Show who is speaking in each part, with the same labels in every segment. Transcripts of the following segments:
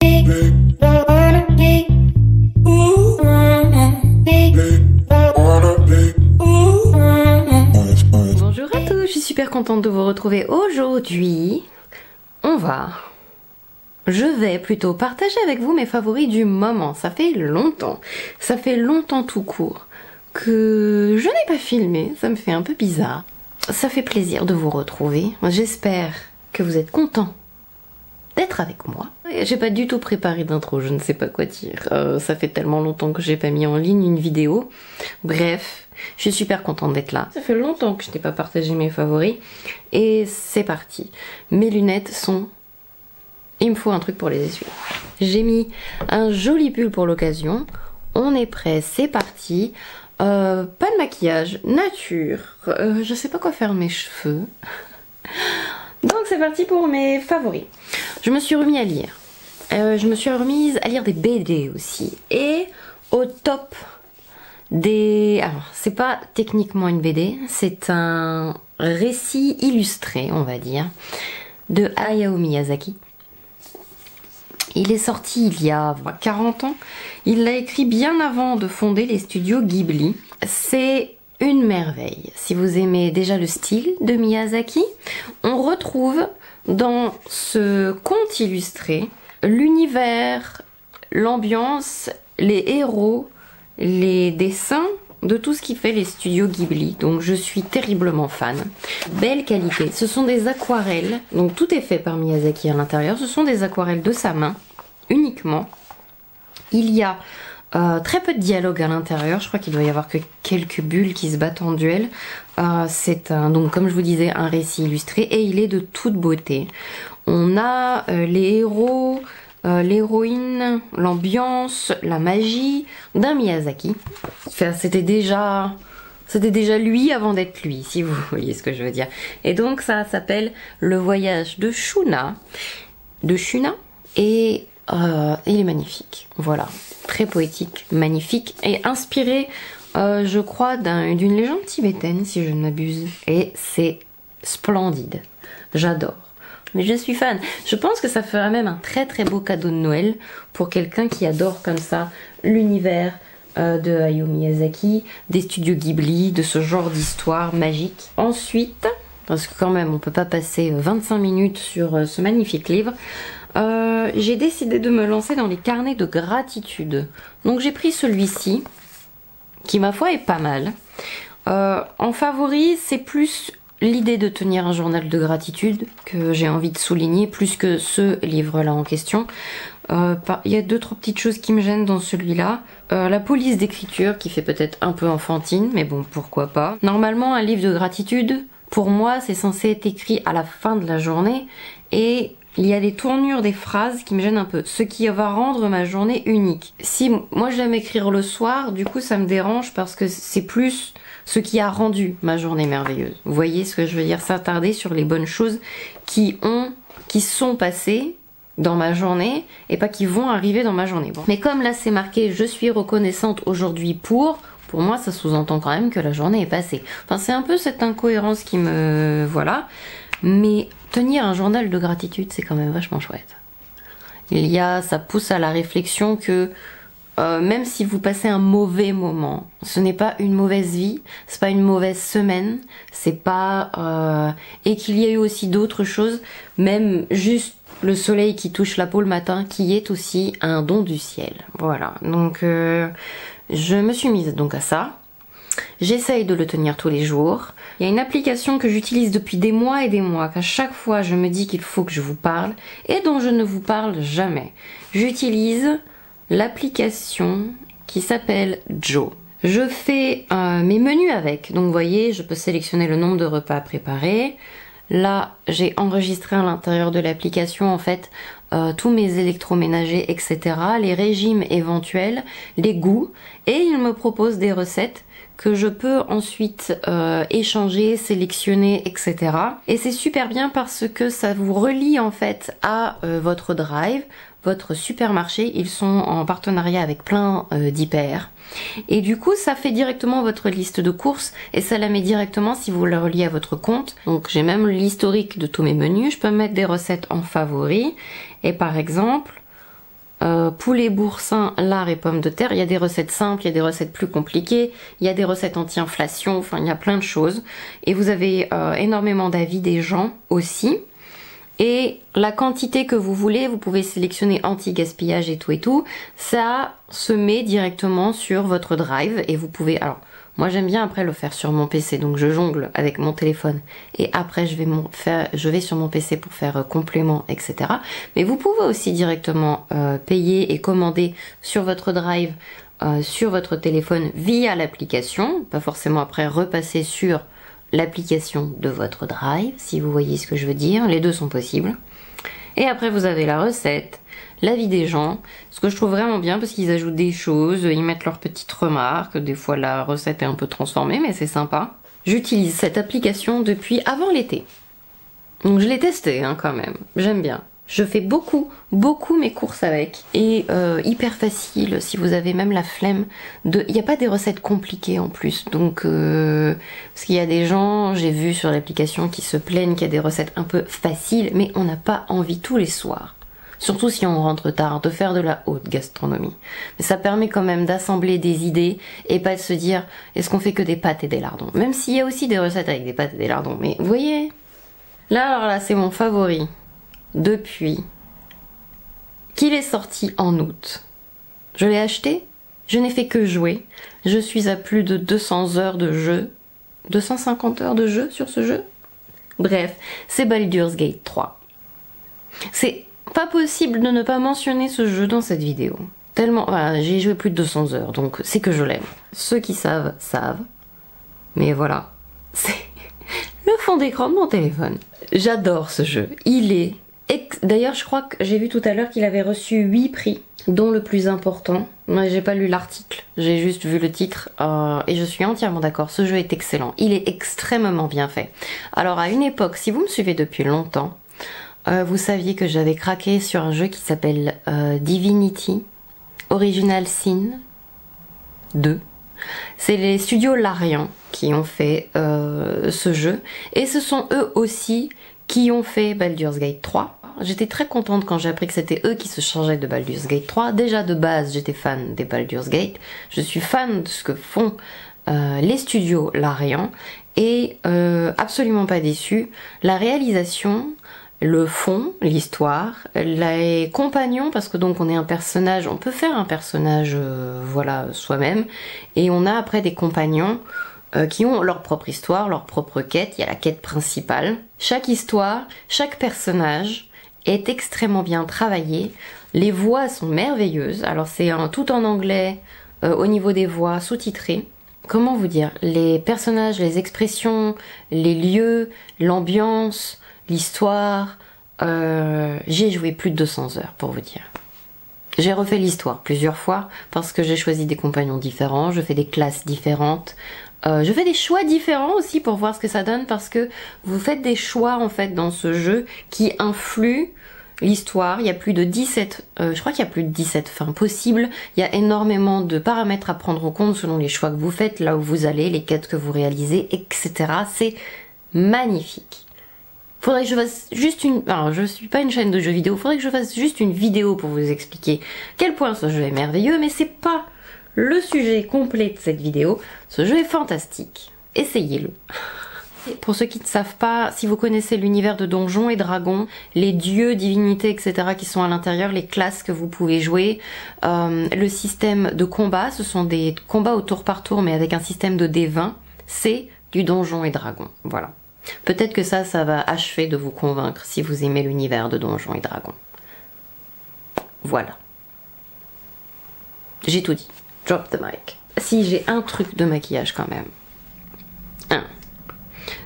Speaker 1: Bonjour à tous, je suis super contente de vous retrouver aujourd'hui. Je vais plutôt partager avec vous mes favoris du moment. Ça fait longtemps tout court que je n'ai pas filmé, ça me fait un peu bizarre. Ça fait plaisir de vous retrouver, j'espère que vous êtes contents d'être avec moi. J'ai pas du tout préparé d'intro, je ne sais pas quoi dire. Ça fait tellement longtemps que j'ai pas mis en ligne une vidéo. Bref, je suis super contente d'être là. Ça fait longtemps que je n'ai pas partagé mes favoris. Et c'est parti. Mes lunettes sont... Il me faut un truc pour les essuyer. J'ai mis un joli pull pour l'occasion. On est prêt, c'est parti. Pas de maquillage, nature. Je sais pas quoi faire de mes cheveux. Donc c'est parti pour mes favoris. Je me suis remise à lire. Je me suis remise à lire des BD aussi. Et au top des... Alors, c'est pas techniquement une BD, c'est un récit illustré, on va dire, de Hayao Miyazaki. Il est sorti il y a 40 ans. Il l'a écrit bien avant de fonder les studios Ghibli. C'est une merveille. Si vous aimez déjà le style de Miyazaki, on retrouve dans ce conte illustré l'univers, l'ambiance, les héros, les dessins de tout ce qui fait les studios Ghibli. Donc je suis terriblement fan. Belle qualité. Ce sont des aquarelles. Donc tout est fait par Miyazaki à l'intérieur. Ce sont des aquarelles de sa main uniquement. Il y a très peu de dialogue à l'intérieur. Je crois qu'il doit y avoir que quelques bulles qui se battent en duel. C'est donc comme je vous disais un récit illustré et il est de toute beauté. On a les héros, l'héroïne, l'ambiance, la magie d'un Miyazaki. Enfin, c'était déjà lui avant d'être lui, si vous voyez ce que je veux dire. Et donc ça s'appelle Le voyage de Shuna. Et il est magnifique. Voilà, très poétique, magnifique et inspiré, je crois, d'une légende tibétaine, si je ne m'abuse. Et c'est splendide. J'adore. Mais je suis fan. Je pense que ça ferait même un très très beau cadeau de Noël pour quelqu'un qui adore comme ça l'univers de Hayao Miyazaki, des studios Ghibli, de ce genre d'histoire magique. Ensuite, parce que quand même on peut pas passer 25 minutes sur ce magnifique livre, j'ai décidé de me lancer dans les carnets de gratitude. Donc j'ai pris celui-ci, qui ma foi est pas mal. En favori, c'est plus l'idée de tenir un journal de gratitude que j'ai envie de souligner, plus que ce livre-là en question. Il y a 2-3 petites choses qui me gênent dans celui-là. La police d'écriture qui fait peut-être un peu enfantine, mais bon, pourquoi pas. Normalement, un livre de gratitude, pour moi, c'est censé être écrit à la fin de la journée, et il y a des tournures des phrases qui me gênent un peu, ce qui va rendre ma journée unique. Si moi j'aime écrire le soir, du coup ça me dérange parce que c'est plus ce qui a rendu ma journée merveilleuse. Vous voyez ce que je veux dire? S'attarder sur les bonnes choses qui sont passées dans ma journée et pas qui vont arriver dans ma journée. Bon. Mais comme là c'est marqué « Je suis reconnaissante aujourd'hui pour moi ça sous-entend quand même que la journée est passée. Enfin c'est un peu cette incohérence qui me... Voilà. Mais tenir un journal de gratitude c'est quand même vachement chouette. Ça pousse à la réflexion que même si vous passez un mauvais moment, ce n'est pas une mauvaise vie, c'est pas une mauvaise semaine, c'est pas... et qu'il y a eu aussi d'autres choses, même juste le soleil qui touche la peau le matin, qui est aussi un don du ciel. Voilà, donc je me suis mise donc à ça. J'essaye de le tenir tous les jours. Il y a une application que j'utilise depuis des mois et des mois, qu'à chaque fois je me dis qu'il faut que je vous parle, et dont je ne vous parle jamais. J'utilise l'application qui s'appelle Joe. Je fais mes menus avec, donc vous voyez, je peux sélectionner le nombre de repas à préparer. Là, j'ai enregistré à l'intérieur de l'application en fait tous mes électroménagers, etc., les régimes éventuels, les goûts, et il me propose des recettes que je peux ensuite échanger, sélectionner, etc. Et c'est super bien parce que ça vous relie en fait à votre Drive, votre supermarché. Ils sont en partenariat avec plein d'hyper. Et du coup, ça fait directement votre liste de courses et ça la met directement si vous la reliez à votre compte. Donc j'ai même l'historique de tous mes menus. Je peux mettre des recettes en favoris. Et par exemple, poulet, boursin, lard et pommes de terre. Il y a des recettes simples, il y a des recettes plus compliquées, il y a des recettes anti-inflation, enfin il y a plein de choses. Et vous avez énormément d'avis des gens aussi. Et la quantité que vous voulez, vous pouvez sélectionner anti-gaspillage et tout. Ça se met directement sur votre drive et vous pouvez... Alors, moi j'aime bien après le faire sur mon PC, donc je jongle avec mon téléphone et après je vais sur mon PC pour faire complément, etc. Mais vous pouvez aussi directement payer et commander sur votre drive, sur votre téléphone via l'application, pas forcément après repasser sur l'application de votre drive, si vous voyez ce que je veux dire, les deux sont possibles. Et après vous avez la recette, l'avis des gens, ce que je trouve vraiment bien parce qu'ils ajoutent des choses, ils mettent leurs petites remarques, des fois la recette est un peu transformée mais c'est sympa. J'utilise cette application depuis avant l'été, donc je l'ai testée hein, quand même, j'aime bien. Je fais beaucoup mes courses avec et hyper facile si vous avez même la flemme de... Il n'y a pas des recettes compliquées en plus, donc parce qu'il y a des gens, j'ai vu sur l'application qui se plaignent qu'il y a des recettes un peu faciles, mais on n'a pas envie tous les soirs, surtout si on rentre tard, de faire de la haute gastronomie. Mais ça permet quand même d'assembler des idées et pas de se dire est-ce qu'on fait que des pâtes et des lardons, même s'il y a aussi des recettes avec des pâtes et des lardons, mais vous voyez, là alors là c'est mon favori. Depuis qu'il est sorti en août. Je l'ai acheté, je n'ai fait que jouer. Je suis à plus de 200 heures de jeu. 250 heures de jeu sur ce jeu. Bref, c'est Baldur's Gate 3. C'est pas possible de ne pas mentionner ce jeu dans cette vidéo. Tellement, voilà, j'ai joué plus de 200 heures, donc c'est que je l'aime. Ceux qui savent, savent. Mais voilà, c'est le fond d'écran de mon téléphone. J'adore ce jeu. Il est... D'ailleurs, je crois que j'ai vu tout à l'heure qu'il avait reçu 8 prix, dont le plus important. Moi, j'ai pas lu l'article, j'ai juste vu le titre et je suis entièrement d'accord. Ce jeu est excellent, il est extrêmement bien fait. Alors, à une époque, si vous me suivez depuis longtemps, vous saviez que j'avais craqué sur un jeu qui s'appelle Divinity Original Sin 2. C'est les studios Larian qui ont fait ce jeu et ce sont eux aussi qui ont fait Baldur's Gate 3. J'étais très contente quand j'ai appris que c'était eux qui se chargeaient de Baldur's Gate 3. Déjà de base, j'étais fan des Baldur's Gate. Je suis fan de ce que font les studios Larian et absolument pas déçue. La réalisation, le fond, l'histoire, les compagnons, parce que donc on est un personnage, on peut faire un personnage voilà soi-même, et on a après des compagnons qui ont leur propre histoire, leur propre quête. Il y a la quête principale. Chaque histoire, chaque personnage est extrêmement bien travaillé. Les voix sont merveilleuses. Alors c'est tout en anglais, au niveau des voix, sous-titrées. Comment vous dire? Les personnages, les expressions, les lieux, l'ambiance, l'histoire. J'ai joué plus de 200 heures pour vous dire. J'ai refait l'histoire plusieurs fois parce que j'ai choisi des compagnons différents, je fais des classes différentes. Je fais des choix différents aussi pour voir ce que ça donne parce que vous faites des choix en fait dans ce jeu qui influent l'histoire. Il y a plus de 17, je crois qu'il y a plus de 17 fins possibles. Il y a énormément de paramètres à prendre en compte selon les choix que vous faites, là où vous allez, les quêtes que vous réalisez, etc. C'est magnifique. Faudrait que je fasse juste une... Alors, je suis pas une chaîne de jeux vidéo, faudrait que je fasse juste une vidéo pour vous expliquer quel point ce jeu est merveilleux, mais c'est pas le sujet complet de cette vidéo. Ce jeu est fantastique. Essayez-le. Pour ceux qui ne savent pas, si vous connaissez l'univers de Donjons et Dragons, les dieux, divinités, etc. qui sont à l'intérieur, les classes que vous pouvez jouer, le système de combat, ce sont des combats au tour par tour, mais avec un système de D20, c'est du Donjons et Dragons. Voilà. Peut-être que ça va achever de vous convaincre si vous aimez l'univers de Donjons et Dragons. Voilà. J'ai tout dit. Drop the mic. Si, j'ai un truc de maquillage quand même.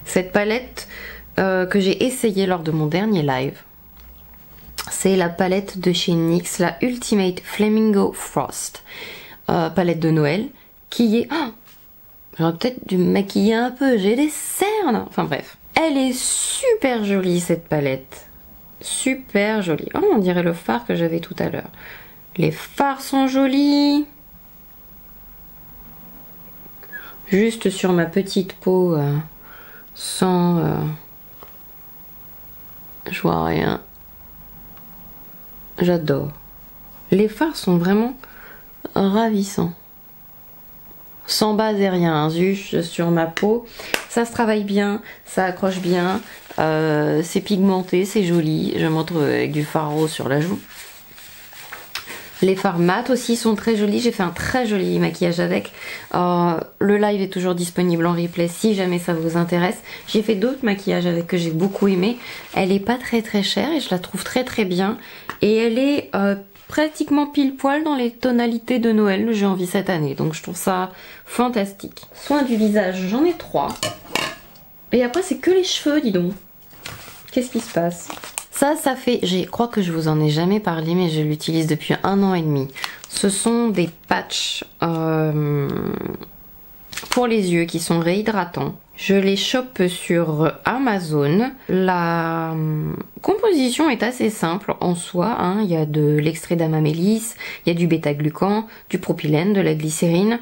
Speaker 1: Cette palette que j'ai essayée lors de mon dernier live, c'est la palette de chez NYX, la Ultimate Flamingo Frost. Palette de Noël, qui est... Oh, j'aurais peut-être dû me maquiller un peu, j'ai des cernes. Enfin bref. Elle est super jolie cette palette. Super jolie. Oh, on dirait le fard que j'avais tout à l'heure. Les fards sont jolis. Juste sur ma petite peau, sans... je vois rien. J'adore. Les fards sont vraiment ravissants. Sans base et rien, hein, juste sur ma peau. Ça se travaille bien, ça accroche bien, c'est pigmenté, c'est joli. Je montre avec du fard rose sur la joue. Les fards mat aussi sont très jolis. J'ai fait un très joli maquillage avec. Le live est toujours disponible en replay si jamais ça vous intéresse. J'ai fait d'autres maquillages avec que j'ai beaucoup aimé. Elle est pas très chère et je la trouve très bien. Et elle est pratiquement pile poil dans les tonalités de Noël que j'ai envie cette année. Donc je trouve ça fantastique. Soins du visage, j'en ai 3. Et après c'est que les cheveux, dis donc. Qu'est-ce qui se passe? Ça fait, je crois que je vous en ai jamais parlé, mais je l'utilise depuis 1 an et demi. Ce sont des patchs pour les yeux qui sont réhydratants. Je les chope sur Amazon. La composition est assez simple en soi, hein. Il y a de l'extrait d'amamélis, il y a du bêta-glucan, du propylène, de la glycérine,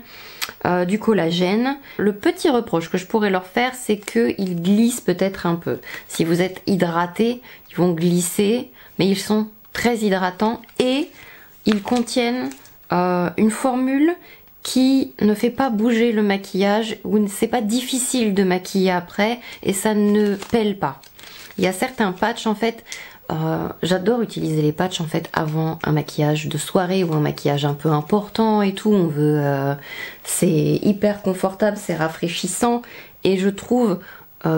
Speaker 1: du collagène. Le petit reproche que je pourrais leur faire, c'est qu'ils glissent peut-être un peu. Si vous êtes hydraté, ils vont glisser, mais ils sont très hydratants et ils contiennent une formule qui ne fait pas bouger le maquillage, ou c'est pas difficile de maquiller après et ça ne pèle pas. Il y a certains patchs en fait, j'adore utiliser les patchs en fait avant un maquillage de soirée ou un maquillage un peu important et tout. On veut, c'est hyper confortable, c'est rafraîchissant et je trouve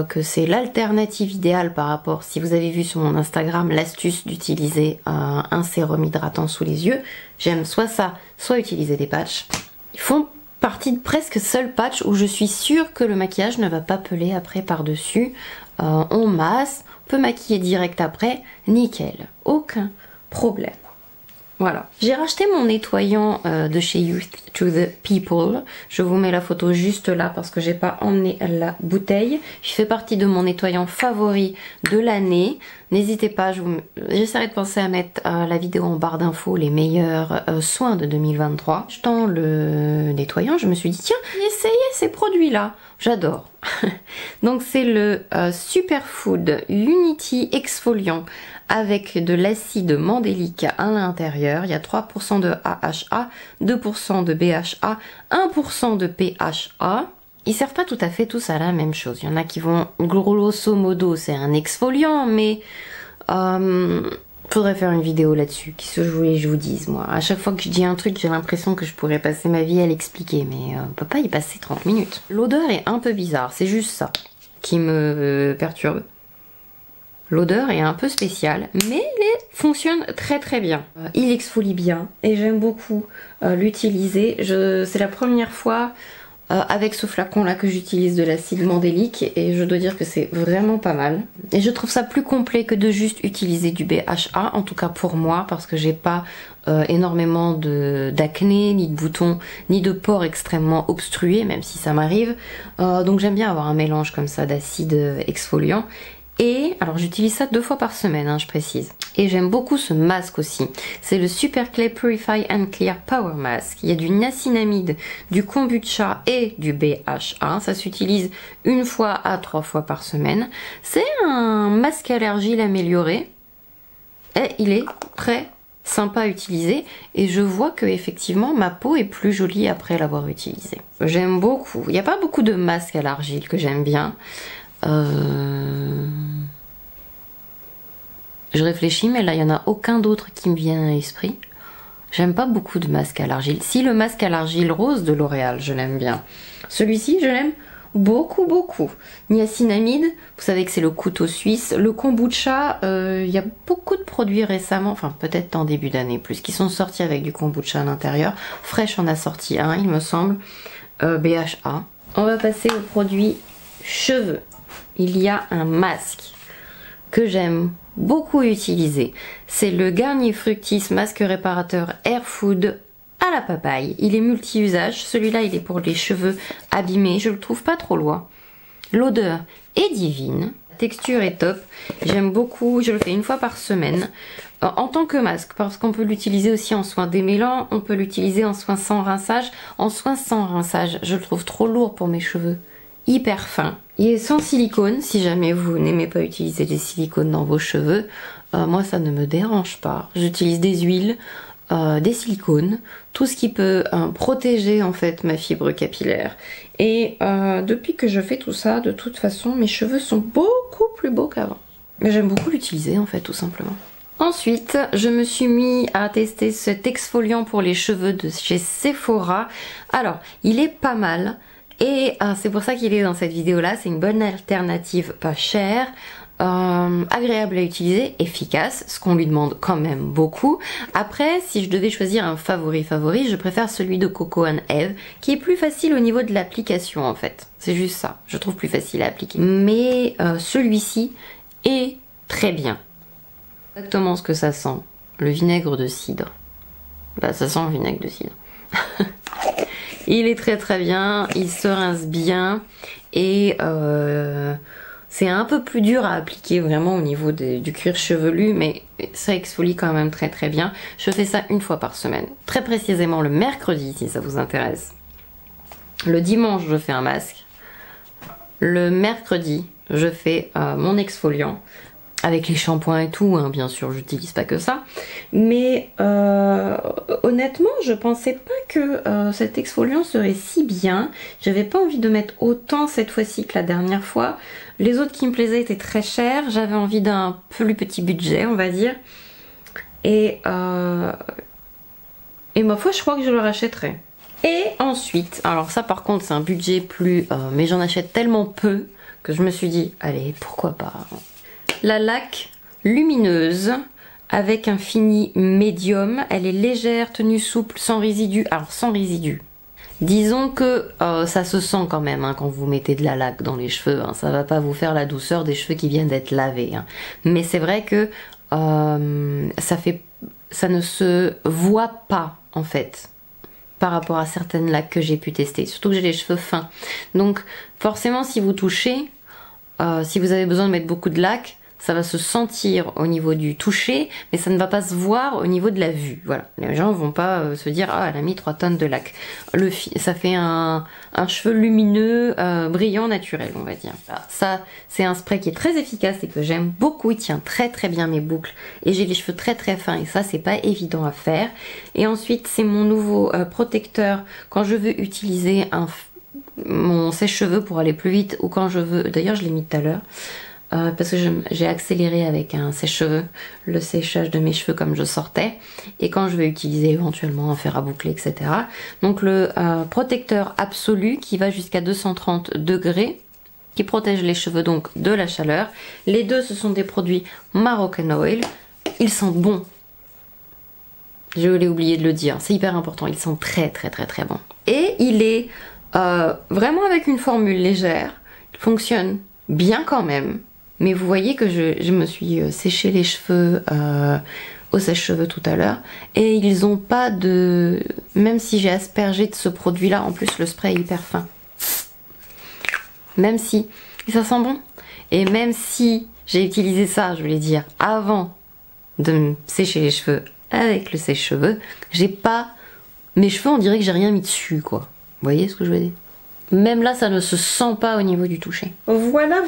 Speaker 1: que c'est l'alternative idéale par rapport, si vous avez vu sur mon Instagram l'astuce d'utiliser un sérum hydratant sous les yeux. J'aime soit ça, soit utiliser des patchs. Ils font partie de presque seul patch où je suis sûre que le maquillage ne va pas peler après par-dessus. On masse, on peut maquiller direct après, nickel, aucun problème. Voilà. J'ai racheté mon nettoyant de chez Youth to the People. Je vous mets la photo juste là parce que j'ai pas emmené la bouteille. Il fait partie de mon nettoyant favori de l'année. N'hésitez pas, j'essaierai de penser à mettre la vidéo en barre d'infos, les meilleurs soins de 2023. Jetant le nettoyant, je me suis dit tiens, essayez ces produits-là. J'adore. Donc c'est le Superfood Unity Exfoliant avec de l'acide mandélique à l'intérieur. Il y a 3% de AHA, 2% de BHA, 1% de PHA. Ils servent pas tout à fait tous à la même chose. Il y en a qui vont, grosso modo, c'est un exfoliant, mais faudrait faire une vidéo là-dessus. Qu'est-ce que je voulais que je vous dise, moi? À chaque fois que je dis un truc, j'ai l'impression que je pourrais passer ma vie à l'expliquer, mais on peut pas y passer 30 minutes. L'odeur est un peu bizarre, c'est juste ça qui me perturbe. L'odeur est un peu spéciale, mais il fonctionne très bien. Il exfolie bien et j'aime beaucoup l'utiliser. C'est la première fois avec ce flacon là que j'utilise de l'acide mandélique et je dois dire que c'est vraiment pas mal. Et je trouve ça plus complet que de juste utiliser du BHA, en tout cas pour moi, parce que j'ai pas énormément d'acné, ni de boutons, ni de pores extrêmement obstrués, même si ça m'arrive. Donc j'aime bien avoir un mélange comme ça d'acide exfoliant. Et alors j'utilise ça 2 fois par semaine, hein, je précise. Et j'aime beaucoup ce masque aussi. C'est le Super Clay Purify and Clear Power Mask. Il y a du niacinamide, du kombucha et du BHA. Ça s'utilise 1 fois à 3 fois par semaine. C'est un masque à l'argile amélioré. Et il est très sympa à utiliser. Et je vois que effectivement ma peau est plus jolie après l'avoir utilisé. J'aime beaucoup. Il n'y a pas beaucoup de masques à l'argile que j'aime bien. Je réfléchis, mais là il n'y en a aucun d'autre qui me vient à l'esprit. J'aime pas beaucoup de masques à l'argile. Si, le masque à l'argile rose de L'Oréal, je l'aime bien. Celui-ci, je l'aime beaucoup. Niacinamide, vous savez que c'est le couteau suisse. Le kombucha, il y a beaucoup de produits récemment, enfin peut-être en début d'année plus, qui sont sortis avec du kombucha à l'intérieur. Fresh en a sorti un, il me semble. BHA. On va passer aux produits cheveux. Il y a un masque que j'aime beaucoup utiliser. C'est le Garnier Fructis masque réparateur Air Food à la papaye. Il est multi-usage. Celui-là, il est pour les cheveux abîmés. Je le trouve pas trop loin. L'odeur est divine. La texture est top. J'aime beaucoup. Je le fais 1 fois par semaine. En tant que masque, parce qu'on peut l'utiliser aussi en soin démêlant. On peut l'utiliser en soin sans rinçage. En soin sans rinçage, je le trouve trop lourd pour mes cheveux. Hyper fin. Il est sans silicone, si jamais vous n'aimez pas utiliser des silicones dans vos cheveux. Moi ça ne me dérange pas. J'utilise des huiles des silicones, tout ce qui peut protéger en fait ma fibre capillaire. Et depuis que je fais tout ça, de toute façon, mes cheveux sont beaucoup plus beaux qu'avant. Mais j'aime beaucoup l'utiliser en fait, tout simplement. Ensuite, je me suis mis à tester cet exfoliant pour les cheveux de chez Sephora. Alors, il est pas mal et c'est pour ça qu'il est dans cette vidéo là. C'est une bonne alternative pas chère, agréable à utiliser, efficace, ce qu'on lui demande quand même beaucoup. Après, si je devais choisir un favori, je préfère celui de Coco & Eve, qui est plus facile au niveau de l'application en fait. C'est juste ça, je trouve plus facile à appliquer. Mais celui-ci est très bien. Exactement ce que ça sent, le vinaigre de cidre. Bah ça sent le vinaigre de cidre. Il est très très bien, il se rince bien et c'est un peu plus dur à appliquer vraiment au niveau du cuir chevelu, mais ça exfolie quand même très très bien. Je fais ça une fois par semaine, très précisément le mercredi si ça vous intéresse. Le dimanche je fais un masque, le mercredi je fais mon exfoliant. Avec les shampoings et tout, hein, bien sûr, j'utilise pas que ça. Mais honnêtement, je pensais pas que cet exfoliant serait si bien. J'avais pas envie de mettre autant cette fois-ci que la dernière fois. Les autres qui me plaisaient étaient très chers. J'avais envie d'un plus petit budget, on va dire. Et ma foi, je crois que je le rachèterai. Et ensuite, alors ça par contre, c'est un budget plus... mais j'en achète tellement peu que je me suis dit, allez, pourquoi pas. La laque lumineuse avec un fini médium. Elle est légère, tenue souple, sans résidus. Alors sans résidus. Disons que ça se sent quand même hein, quand vous mettez de la laque dans les cheveux. Hein. Ça va pas vous faire la douceur des cheveux qui viennent d'être lavés. Hein. Mais c'est vrai que ça ne se voit pas en fait par rapport à certaines laques que j'ai pu tester. Surtout que j'ai les cheveux fins. Donc forcément si vous touchez, si vous avez besoin de mettre beaucoup de laque, ça va se sentir au niveau du toucher, mais ça ne va pas se voir au niveau de la vue. Voilà, les gens vont pas se dire ah elle a mis 3 tonnes de laque. Ça fait un cheveu lumineux, brillant, naturel, on va dire. Voilà. Ça, c'est un spray qui est très efficace et que j'aime beaucoup. Il tient très très bien mes boucles et j'ai les cheveux très très fins et ça c'est pas évident à faire. Et ensuite c'est mon nouveau protecteur quand je veux utiliser mon sèche-cheveux pour aller plus vite ou quand je veux. D'ailleurs je l'ai mis tout à l'heure. Parce que j'ai accéléré avec un sèche-cheveux le séchage de mes cheveux comme je sortais et quand je vais utiliser éventuellement un fer à boucler etc. Donc le protecteur absolu qui va jusqu'à 230 degrés qui protège les cheveux donc de la chaleur. Les deux ce sont des produits Moroccan Oil, ils sentent bon. Je l'ai oublié de le dire, c'est hyper important, ils sont très très très très bons. Et il est vraiment avec une formule légère, il fonctionne bien quand même. Mais vous voyez que je me suis séché les cheveux au sèche-cheveux tout à l'heure. Et ils n'ont pas de... Même si j'ai aspergé de ce produit-là, en plus le spray est hyper fin. Même si... Et ça sent bon. Et même si j'ai utilisé ça, je voulais dire, avant de me sécher les cheveux avec le sèche-cheveux, j'ai pas... Mes cheveux, on dirait que j'ai rien mis dessus, quoi. Vous voyez ce que je veux dire ? Même là, ça ne se sent pas au niveau du toucher. Voilà,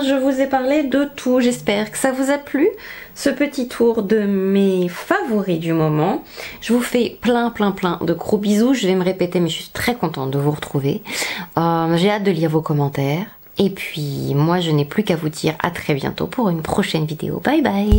Speaker 1: je vous ai parlé de tout. J'espère que ça vous a plu, ce petit tour de mes favoris du moment. Je vous fais plein de gros bisous. Je vais me répéter, mais je suis très contente de vous retrouver. J'ai hâte de lire vos commentaires. Et puis, moi, je n'ai plus qu'à vous dire à très bientôt pour une prochaine vidéo. Bye bye.